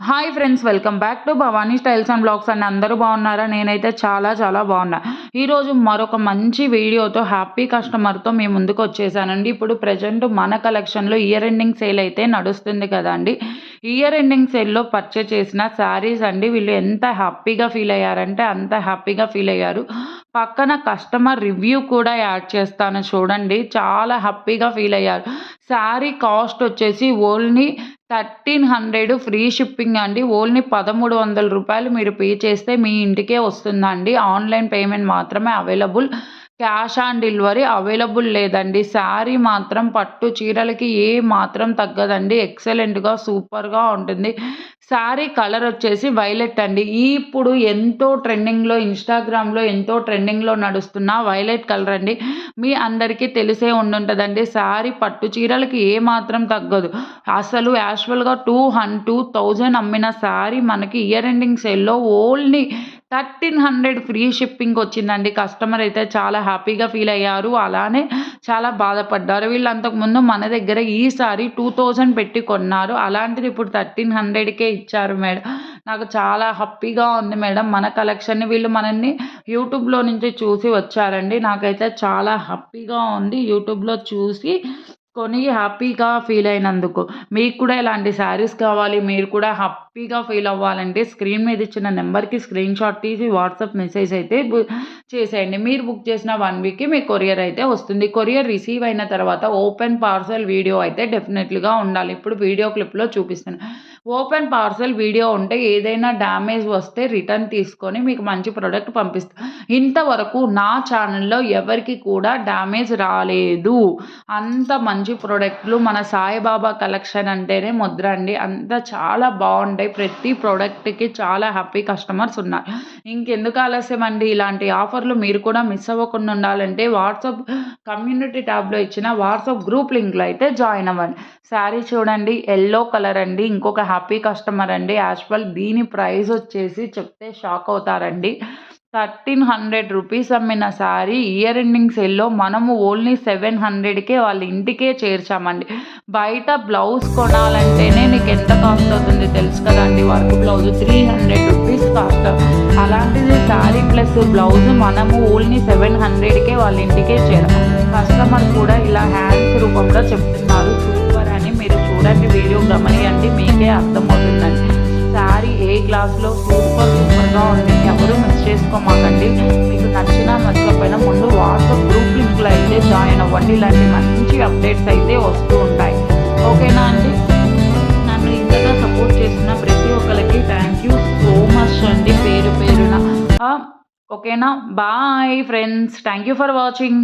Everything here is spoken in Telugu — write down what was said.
Hi friends, welcome back to Bhavani Styles and Blogs అండి. అందరూ బాగున్నారా? నేనైతే చాలా చాలా బాగున్నా. ఈరోజు మరొక మంచి వీడియోతో హ్యాపీ కస్టమర్తో మీ ముందుకు వచ్చేసానండి. ఇప్పుడు ప్రజెంట్ మన కలెక్షన్లో ఇయర్ ఎండింగ్ సేల్ అయితే నడుస్తుంది కదండి. ఇయర్ ఎండింగ్ సేల్లో పర్చేస్ చేసిన శారీస్ అండి. వీళ్ళు ఎంత హ్యాపీగా ఫీల్ అయ్యారంటే అంత హ్యాపీగా ఫీల్ అయ్యారు. పక్కన కస్టమర్ రివ్యూ కూడా యాడ్ చేస్తాను చూడండి. చాలా హ్యాపీగా ఫీల్ అయ్యారు. శారీ కాస్ట్ వచ్చేసి ఓన్లీ 1300 ఫ్రీ షిప్పింగ్ అండి. ఓన్లీ 1300 రూపాయలు మీరు పే చేస్తే మీ ఇంటికే వస్తుందండి. ఆన్లైన్ పేమెంట్ మాత్రమే available. Cash on delivery available లేదండి. శారీ మాత్రం పట్టు చీరలకి ఏ మాత్రం తగ్గదండి. ఎక్సలెంట్గా సూపర్గా ఉంటుంది. శారీ కలర్ వచ్చేసి వైలెట్ అండి. ఇప్పుడు ఎంతో ట్రెండింగ్లో, ఇన్స్టాగ్రామ్లో ఎంతో ట్రెండింగ్లో నడుస్తున్న వైలెట్ కలర్ అండి. మీ అందరికీ తెలిసే ఉండుంటుందండి. శారీ పట్టు చీరలకి ఏ మాత్రం తగ్గదు. అసలు యాక్చువల్గా 2000 అమ్మిన శారీ మనకి ఇయర్ ఎండింగ్ సేల్లో ఓన్లీ 1300 ఫ్రీ షిప్పింగ్ వచ్చిందండి. కస్టమర్ అయితే చాలా హ్యాపీగా ఫీల్ అయ్యారు. అలానే చాలా బాధపడ్డారు. వీళ్ళు అంతకుముందు మన దగ్గర ఈ సారీ 2000 పెట్టి కొన్నారు. అలాంటిది ఇప్పుడు 1300కే ఇచ్చారు మేడం. నాకు చాలా హ్యాపీగా ఉంది మేడం. మన కలెక్షన్ని వీళ్ళు మనల్ని యూట్యూబ్లో నుంచి చూసి వచ్చారండి. నాకైతే చాలా హ్యాపీగా ఉంది యూట్యూబ్లో చూసి కొని హ్యాపీగా ఫీల్ అయినందుకు. మీకు కూడా ఇలాంటి శారీస్ కావాలి, మీరు కూడా హ్యాపీగా ఫీల్ అవ్వాలంటే స్క్రీన్ మీద ఇచ్చిన నెంబర్కి స్క్రీన్ షాట్ తీసి వాట్సాప్ మెసేజ్ అయితే చేసేయండి. మీరు బుక్ చేసిన 1 వీక్కి మీ కొరియర్ అయితే వస్తుంది. కొరియర్ రిసీవ్ అయిన తర్వాత ఓపెన్ పార్సల్ వీడియో అయితే డెఫినెట్లీగా ఉండాలి. ఇప్పుడు వీడియో క్లిప్లో చూపిస్తాను. ఓపెన్ పార్సల్ వీడియో ఉంటే ఏదైనా డ్యామేజ్ వస్తే రిటర్న్ తీసుకొని మీకు మంచి ప్రోడక్ట్ పంపిస్తాను. ఇంతవరకు నా ఛానల్లో ఎవరికి కూడా డ్యామేజ్ రాలేదు. అంత మంచి ప్రోడక్ట్లు మన సాయిబాబా కలెక్షన్ అంటేనే ముద్ర అండి. అంత చాలా బాగుంటాయి. ప్రతి ప్రోడక్ట్కి చాలా హ్యాపీ కస్టమర్స్ ఉన్నారు. ఇంకెందుకు ఆలస్యం అండి, ఇలాంటి ఆఫర్లు మీరు కూడా మిస్ అవ్వకుండా ఉండాలంటే వాట్సాప్ కమ్యూనిటీ ట్యాబ్లో ఇచ్చిన వాట్సాప్ గ్రూప్ లింక్లో అయితే జాయిన్ అవ్వండి. శారీ చూడండి, ఎల్లో కలర్ అండి. ఇంకొక హ్యాపీ కస్టమర్ అండి. యాక్చువల్ దీని ప్రైస్ వచ్చేసి చెప్తే షాక్ అవుతారండి. 1300 రూపీస్ అమ్మిన శారీ ఇయర్ ఎండింగ్ సేల్లో మనము ఓన్లీ 700కే వాళ్ళ ఇంటికే చేర్చామండి. బయట బ్లౌజ్ కొనాలంటేనే నీకు ఎంత కాస్ట్ అవుతుంది తెలుసు కదండి. Work blouse 300 rupees cost. అలాంటిది శారీ ప్లస్ బ్లౌజ్ మనము ఓన్లీ 700కే వాళ్ళ ఇంటికే చేరాం. కస్టమర్ కూడా ఇలా హ్యాండ్స్ రూపంలో చెప్తున్నారు సూపర్ అని. మీరు చూడండి, వీడియో గమనియండి, మీకే అర్థమవుతుందండి. శారీ ఏ క్లాస్లో సూపర్గా ఉంది. ఎవరు మిస్ చేసుకోమాకండి. మీకు నచ్చినా నచ్చకపోయినా ముందు వాట్సాప్ గ్రూప్ లింక్లో అయితే జాయిన్ అవ్వండి. ఇలాంటి మంచి అప్డేట్స్ అయితే వస్తూ ఉంటాయి. ఓకేనా అండి? నన్ను ఇంతగా సపోర్ట్ చేసిన ప్రతి ఒక్కరికి థ్యాంక్ యూ సో మచ్ అండి, పేరు పేరున. ఓకేనా? Bye friends, thank you for watching.